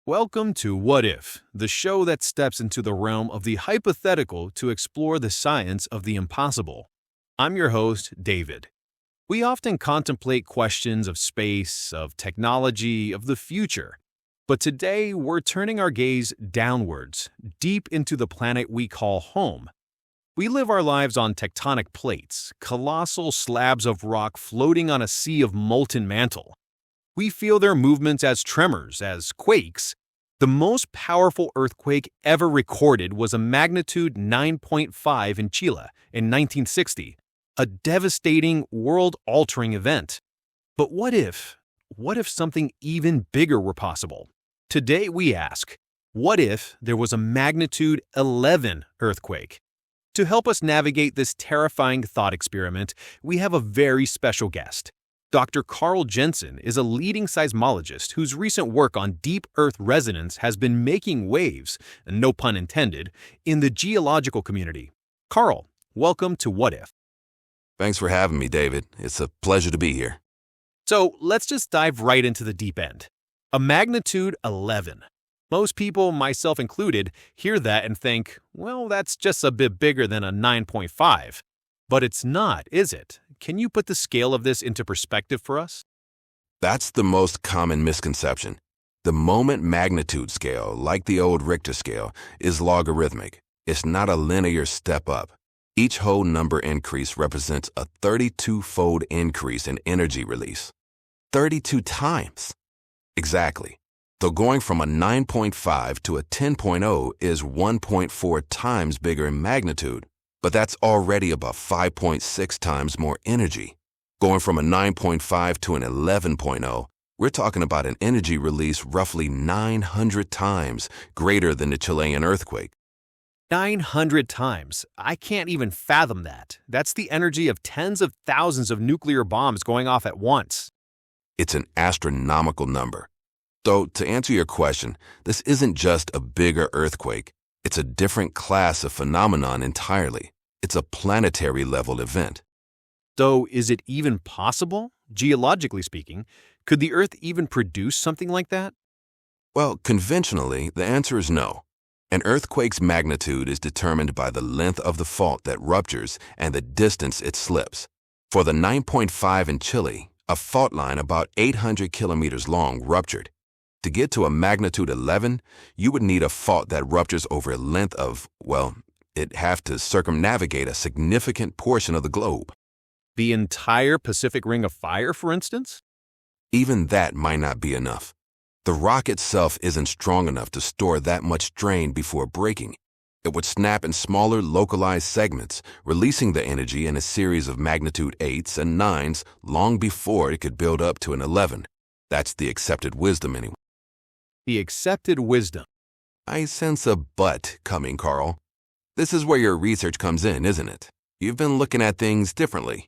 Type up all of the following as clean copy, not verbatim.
Welcome to What If, the show that steps into the realm of the hypothetical to explore the science of the impossible. I'm your host, David. We often contemplate questions of space, of technology, of the future. But today, we're turning our gaze downwards, deep into the planet we call home. We live our lives on tectonic plates, colossal slabs of rock floating on a sea of molten mantle. We feel their movements as tremors, as quakes. The most powerful earthquake ever recorded was a magnitude 9.5 in Chile in 1960, a devastating, world-altering event. But what if something even bigger were possible? Today we ask, what if there was a magnitude 11 earthquake? To help us navigate this terrifying thought experiment, we have a very special guest. Dr. Karl Jensen is a leading seismologist whose recent work on deep Earth resonance has been making waves, no pun intended, in the geological community. Karl, welcome to What If. Thanks for having me, David. It's a pleasure to be here. So let's just dive right into the deep end. A magnitude 11. Most people, myself included, hear that and think, well, that's just a bit bigger than a 9.5. But it's not, is it? Can you put the scale of this into perspective for us? That's the most common misconception. The moment magnitude scale, like the old Richter scale, is logarithmic. It's not a linear step up. Each whole number increase represents a 32-fold increase in energy release. 32 times. Exactly. So going from a 9.5 to a 10.0 is 1.4 times bigger in magnitude. But that's already about 5.6 times more energy. Going from a 9.5 to an 11.0, we're talking about an energy release roughly 900 times greater than the Chilean earthquake. 900 times. I can't even fathom that. That's the energy of tens of thousands of nuclear bombs going off at once. It's an astronomical number. So, to answer your question, this isn't just a bigger earthquake. It's a different class of phenomenon entirely. It's a planetary level event. So, is it even possible? Geologically speaking, could the Earth even produce something like that? Well, conventionally, the answer is no. An earthquake's magnitude is determined by the length of the fault that ruptures and the distance it slips. For the 9.5 in Chile, a fault line about 800 kilometers long ruptured. To get to a magnitude 11, you would need a fault that ruptures over a length of, well, it'd have to circumnavigate a significant portion of the globe. The entire Pacific Ring of Fire, for instance? Even that might not be enough. The rock itself isn't strong enough to store that much strain before breaking. It would snap in smaller, localized segments, releasing the energy in a series of magnitude 8s and 9s long before it could build up to an 11. That's the accepted wisdom anyway. The accepted wisdom. I sense a but coming, Karl. This is where your research comes in, isn't it? You've been looking at things differently.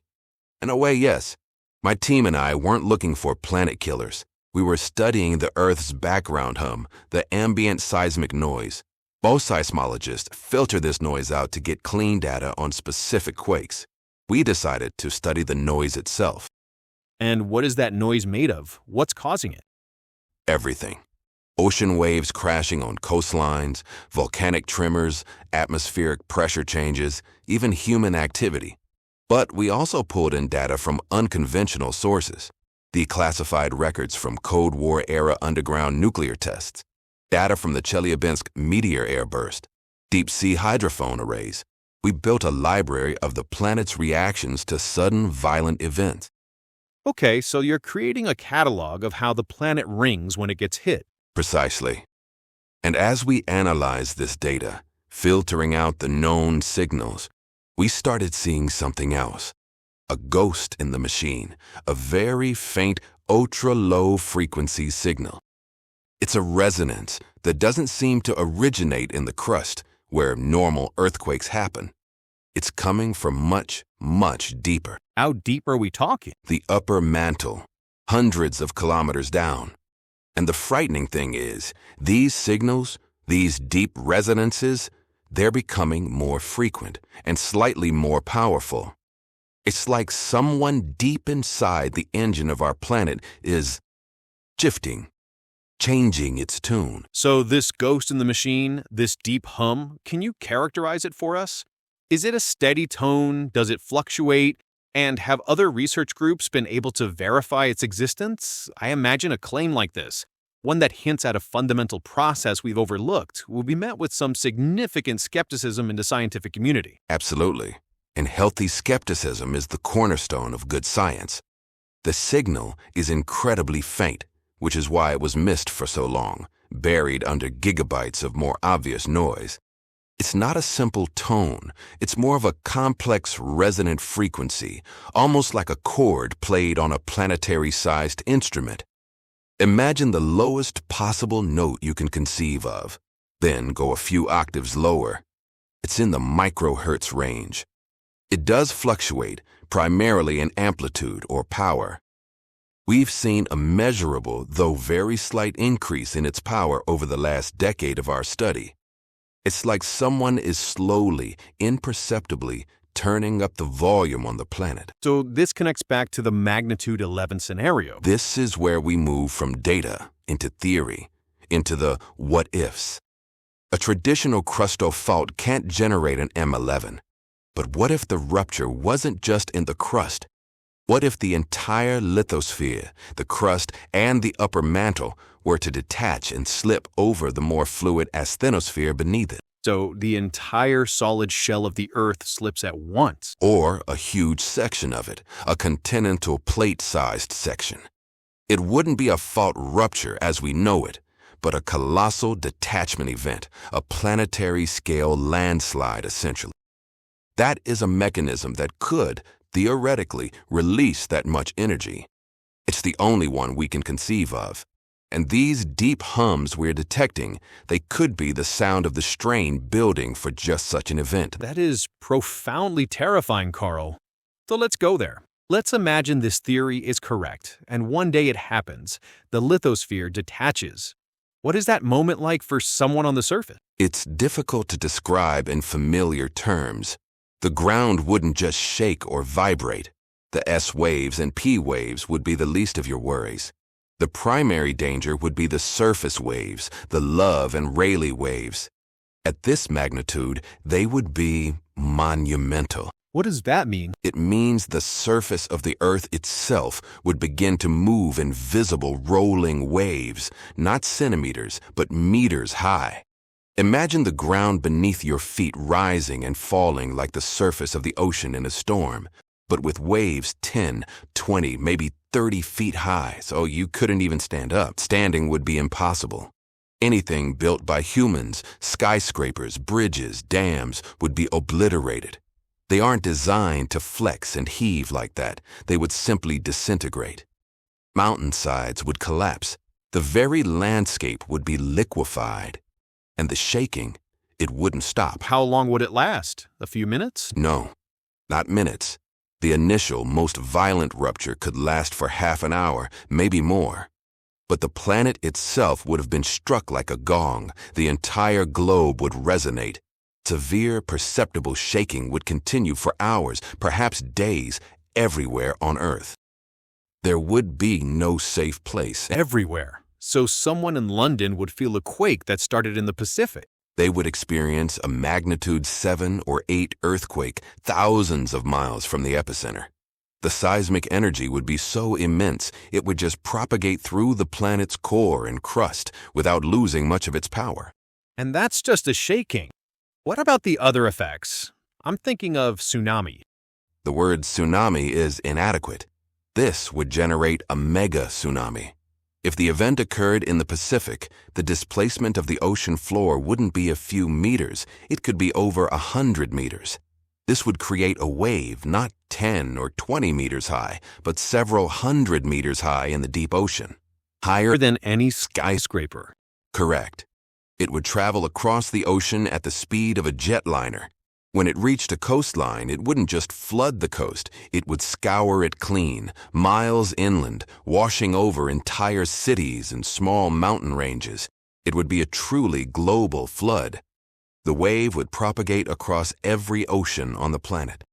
In a way, yes. My team and I weren't looking for planet killers. We were studying the Earth's background hum, the ambient seismic noise. Most seismologists filter this noise out to get clean data on specific quakes. We decided to study the noise itself. And what is that noise made of? What's causing it? Everything. Ocean waves crashing on coastlines, volcanic tremors, atmospheric pressure changes, even human activity. But we also pulled in data from unconventional sources, declassified records from Cold War-era underground nuclear tests, data from the Chelyabinsk meteor airburst, deep-sea hydrophone arrays. We built a library of the planet's reactions to sudden violent events. Okay, so you're creating a catalog of how the planet rings when it gets hit. Precisely. And as we analyzed this data, filtering out the known signals, we started seeing something else. A ghost in the machine, a very faint, ultra-low frequency signal. It's a resonance that doesn't seem to originate in the crust, where normal earthquakes happen. It's coming from much, much deeper. How deep are we talking? The upper mantle, hundreds of kilometers down. And the frightening thing is, these signals, these deep resonances, they're becoming more frequent and slightly more powerful. It's like someone deep inside the engine of our planet is shifting, changing its tune. So this ghost in the machine, this deep hum, can you characterize it for us? Is it a steady tone? Does it fluctuate? And have other research groups been able to verify its existence? I imagine a claim like this, one that hints at a fundamental process we've overlooked, will be met with some significant skepticism in the scientific community. Absolutely. And healthy skepticism is the cornerstone of good science. The signal is incredibly faint, which is why it was missed for so long, buried under gigabytes of more obvious noise. It's not a simple tone. It's more of a complex resonant frequency, almost like a chord played on a planetary-sized instrument. Imagine the lowest possible note you can conceive of, then go a few octaves lower. It's in the microhertz range. It does fluctuate, primarily in amplitude or power. We've seen a measurable, though very slight increase in its power over the last decade of our study. It's like someone is slowly, imperceptibly, turning up the volume on the planet. So this connects back to the magnitude 11 scenario. This is where we move from data into theory, into the what-ifs. A traditional crustal fault can't generate an M11. But what if the rupture wasn't just in the crust? What if the entire lithosphere, the crust, and the upper mantle were to detach and slip over the more fluid asthenosphere beneath it? So the entire solid shell of the Earth slips at once. Or a huge section of it, a continental plate-sized section. It wouldn't be a fault rupture as we know it, but a colossal detachment event, a planetary-scale landslide essentially. That is a mechanism that could, theoretically, release that much energy. It's the only one we can conceive of. And these deep hums we're detecting, they could be the sound of the strain building for just such an event. That is profoundly terrifying, Karl. So let's go there. Let's imagine this theory is correct, and one day it happens. The lithosphere detaches. What is that moment like for someone on the surface? It's difficult to describe in familiar terms. The ground wouldn't just shake or vibrate. The S waves and P waves would be the least of your worries. The primary danger would be the surface waves, the Love and Rayleigh waves. At this magnitude, they would be monumental. What does that mean? It means the surface of the Earth itself would begin to move in visible rolling waves, not centimeters, but meters high. Imagine the ground beneath your feet rising and falling like the surface of the ocean in a storm, but with waves 10, 20, maybe 30 feet high, so you couldn't even stand up. Standing would be impossible. Anything built by humans, skyscrapers, bridges, dams, would be obliterated. They aren't designed to flex and heave like that. They would simply disintegrate. Mountainsides would collapse. The very landscape would be liquefied. And the shaking, it wouldn't stop. How long would it last? A few minutes? No, not minutes. The initial, most violent rupture could last for half an hour, maybe more. But the planet itself would have been struck like a gong. The entire globe would resonate. Severe, perceptible shaking would continue for hours, perhaps days, everywhere on Earth. There would be no safe place. Everywhere. So someone in London would feel a quake that started in the Pacific. They would experience a magnitude 7 or 8 earthquake thousands of miles from the epicenter. The seismic energy would be so immense, it would just propagate through the planet's core and crust without losing much of its power. And that's just a shaking. What about the other effects? I'm thinking of tsunami. The word tsunami is inadequate. This would generate a mega tsunami. If the event occurred in the Pacific, the displacement of the ocean floor wouldn't be a few meters, it could be over 100 meters. This would create a wave not 10 or 20 meters high, but several hundred meters high in the deep ocean. Higher Than any skyscraper. Correct. It would travel across the ocean at the speed of a jetliner. When it reached a coastline, it wouldn't just flood the coast, it would scour it clean, miles inland, washing over entire cities and small mountain ranges. It would be a truly global flood. The wave would propagate across every ocean on the planet.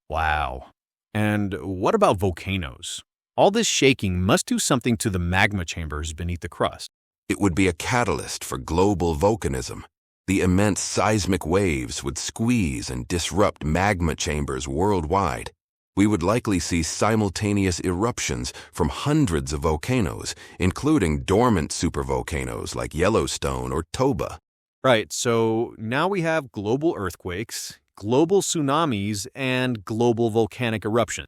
Wow. And what about volcanoes? All this shaking must do something to the magma chambers beneath the crust. It would be a catalyst for global volcanism. The immense seismic waves would squeeze and disrupt magma chambers worldwide. We would likely see simultaneous eruptions from hundreds of volcanoes, including dormant supervolcanoes like Yellowstone or Toba. Right, so now we have global earthquakes, global tsunamis, and global volcanic eruption.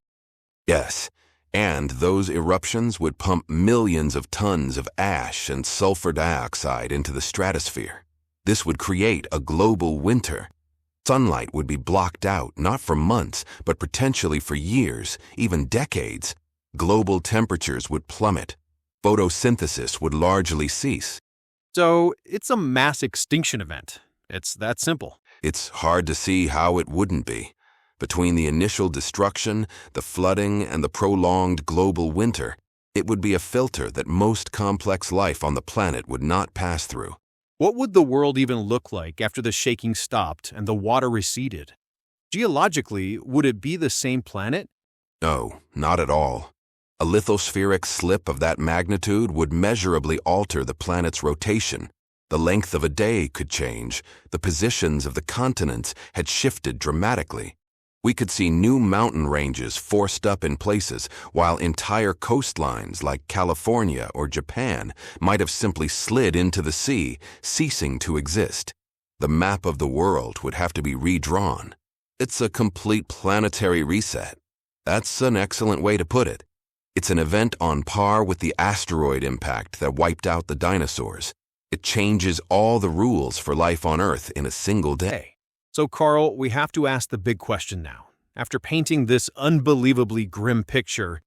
Yes, and those eruptions would pump millions of tons of ash and sulfur dioxide into the stratosphere. This would create a global winter. Sunlight would be blocked out not for months, but potentially for years, even decades. Global temperatures would plummet. Photosynthesis would largely cease. So it's a mass extinction event. It's that simple. It's hard to see how it wouldn't be. Between the initial destruction, the flooding, and the prolonged global winter, it would be a filter that most complex life on the planet would not pass through. What would the world even look like after the shaking stopped and the water receded? Geologically, would it be the same planet? No, not at all. A lithospheric slip of that magnitude would measurably alter the planet's rotation. The length of a day could change. The positions of the continents had shifted dramatically. We could see new mountain ranges forced up in places, while entire coastlines like California or Japan might have simply slid into the sea, ceasing to exist. The map of the world would have to be redrawn. It's a complete planetary reset. That's an excellent way to put it. It's an event on par with the asteroid impact that wiped out the dinosaurs. It changes all the rules for life on Earth in a single day. So, Karl, we have to ask the big question now. After painting this unbelievably grim picture,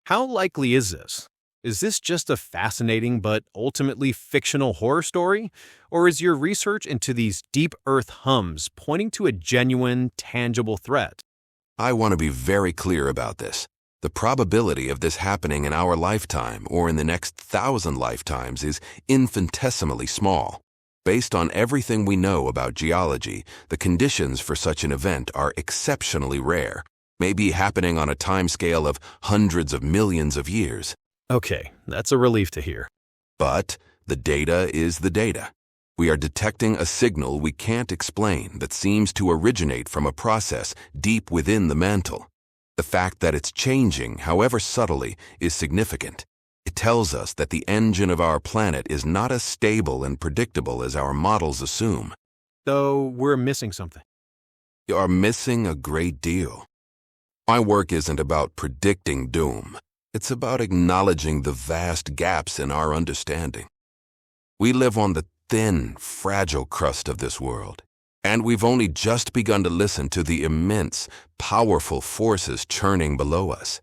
how likely is this? Is this just a fascinating but ultimately fictional horror story? Or is your research into these deep Earth hums pointing to a genuine, tangible threat? I want to be very clear about this. The probability of this happening in our lifetime or in the next 1,000 lifetimes is infinitesimally small. Based on everything we know about geology, the conditions for such an event are exceptionally rare, maybe happening on a timescale of hundreds of millions of years. Okay, that's a relief to hear. But the data is the data. We are detecting a signal we can't explain that seems to originate from a process deep within the mantle. The fact that it's changing, however subtly, is significant. It tells us that the engine of our planet is not as stable and predictable as our models assume. Though we're missing something. You are missing a great deal. My work isn't about predicting doom. It's about acknowledging the vast gaps in our understanding. We live on the thin, fragile crust of this world. And we've only just begun to listen to the immense, powerful forces churning below us.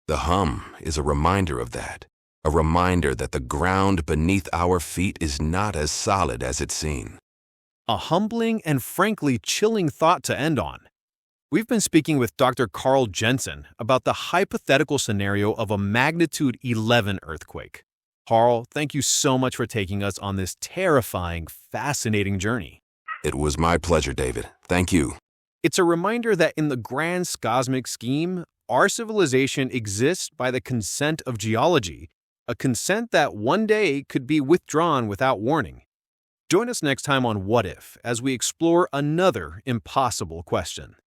The hum is a reminder of that, a reminder that the ground beneath our feet is not as solid as it's seen. A humbling and frankly chilling thought to end on. We've been speaking with Dr. Karl Jensen about the hypothetical scenario of a magnitude 11 earthquake. Karl, thank you so much for taking us on this terrifying, fascinating journey. It was my pleasure, David. Thank you. It's a reminder that in the grand cosmic scheme, our civilization exists by the consent of geology, a consent that one day could be withdrawn without warning. Join us next time on What If as we explore another impossible question.